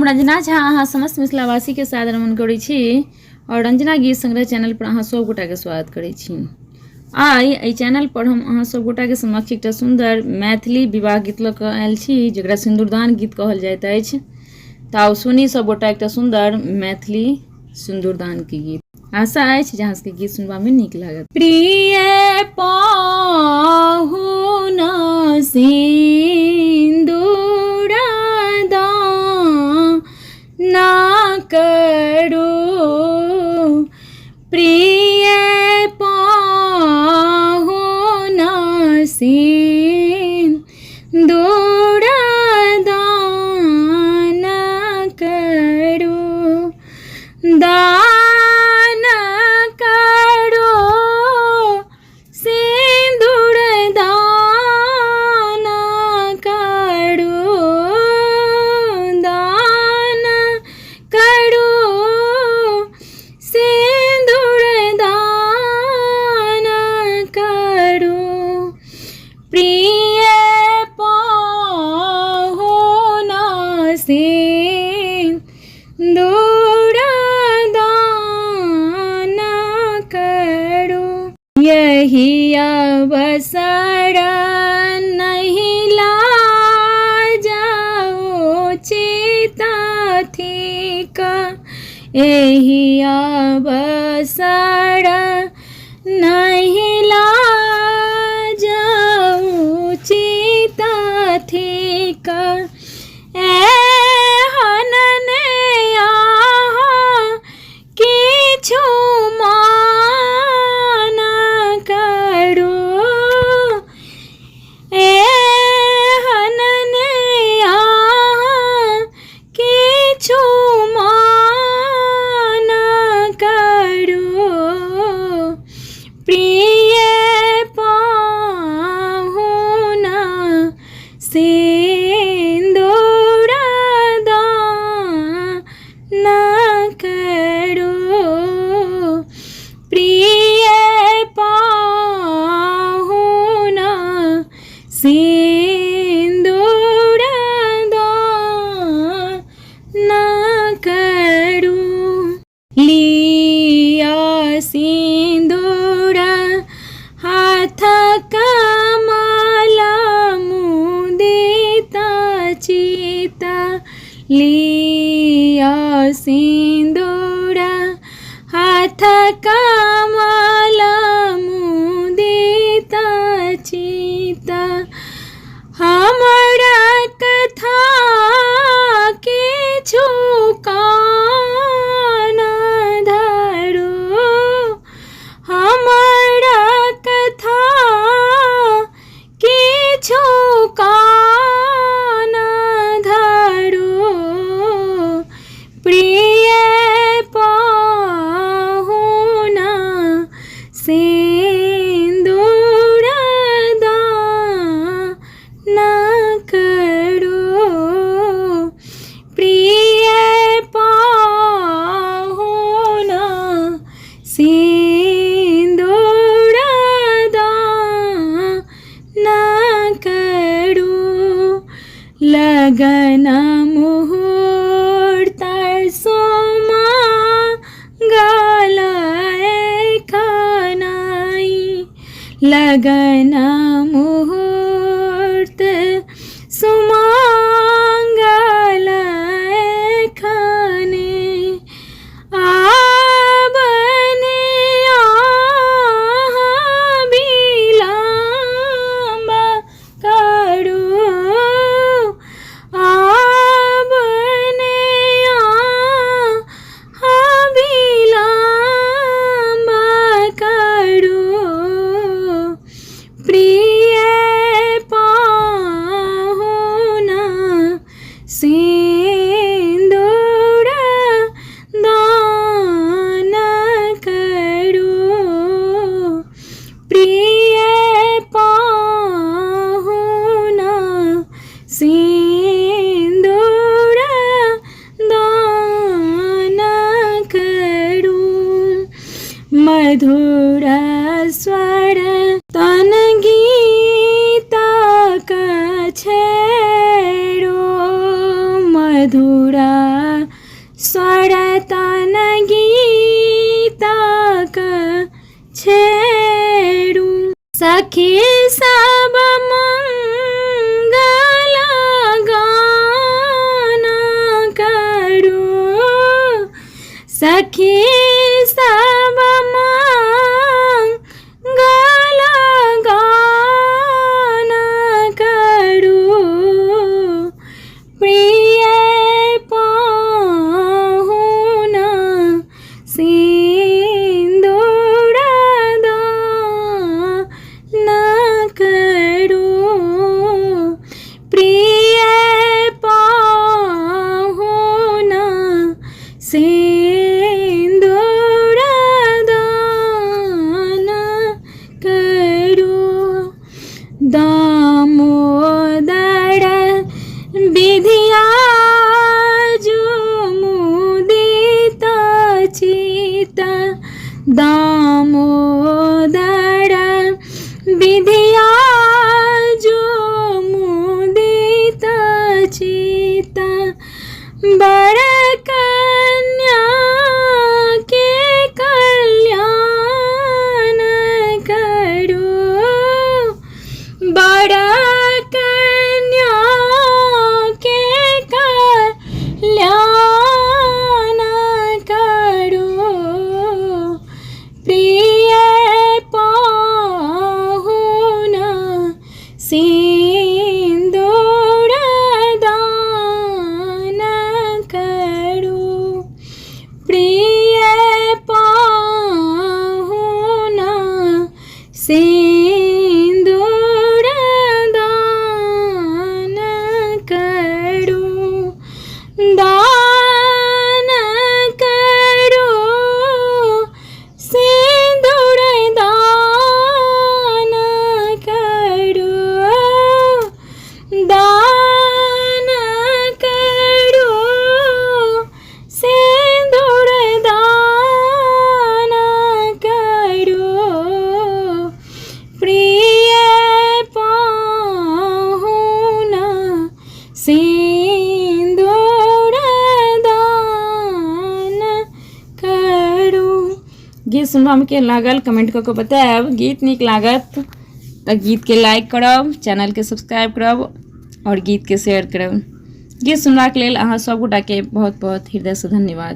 रंजना झा अहाँ समस्त मिथिलावासी के सादर नमन करै छी और रंजना गीत संग्रह चैनल पर अहाँ सब गोटा के स्वागत करै छी। आई एहि चैनल पर हम अहाँ सब गोटा के समक्ष एकटा सुंदर मैथिली विवाह गीत लऽ कऽ आयल छी जकरा सिंदूरदान गीत कहल जाइत अछि। ताउ सुनी सब गोटा एकटा सुंदर मैथिली सिंदूरदान के गीत। आशा अछि जे अहाँ सबके गीत सुनबा में नीक लागत। प्रिय पाहुन ना करो, प्रिय पाहुन सिंदूरदान करो, दान करो सिंदूरदान करो, दान करो सिंदूरदान करो, प्रिय पाहुन सिंदूरदान करो। यही अवसर नहीं लाजाओ चिता थिक, यही अवसर नहीं लाजाओ चिता थिक, एहन किछु मान करो, एहन किछु मान करो, प्रिय पाहुन सिंदूरदान करो, प्रिय पाहुन सिंदूरदान करो। लिया सिंदूर हाथ कमल मुदित चिता, लिया सिंदूर हाथ कमल मुदित चिता, हमरा कथा किछु कान धरो, हमरा कथा किछु कान धरो, प्रिय पाहुन सिंदूरदान करो, प्रिय पाहुन सिंदूरदान करो। लगन मुहूर्त सुमंगल एखनाई, लगन मुहूर्त सुमंगल एखने, आबने अहाँ विलम्ब करो, आबने अहाँ विलम्ब करो, प्रिय छेड़ू। सखी सब मंगल गाना करू, सखी सब मंगल गाना करू। प्रिय पाहुना सिंदूर दान करू, प्रिय पाहुना सिंदूर दान करू। दामोदर विधिया जुमुदित चित, दामोदर विधिया जुमुदित चित। बर कन्या के कल्याण करू, बड़ा कन्या के कल्याण करू। प्रिय पाहुना सिंदूर दान करू, प्रिय पाहुना सिंदूर दान करू। दान करू सिंदूर दान करू, दान करू सिंदूर दान करू। प्रिय पाहुना सिंदूर दान करू। गीत सुनबा में के लागल कमेंट करके बताएब। गीत निक लागत तो गीत के लाइक करब, चैनल के सब्सक्राइब करब और गीत के शेयर करब। गीत सुनबाक लेल अहाँ सब गोटा के बहुत बहुत हृदय से धन्यवाद।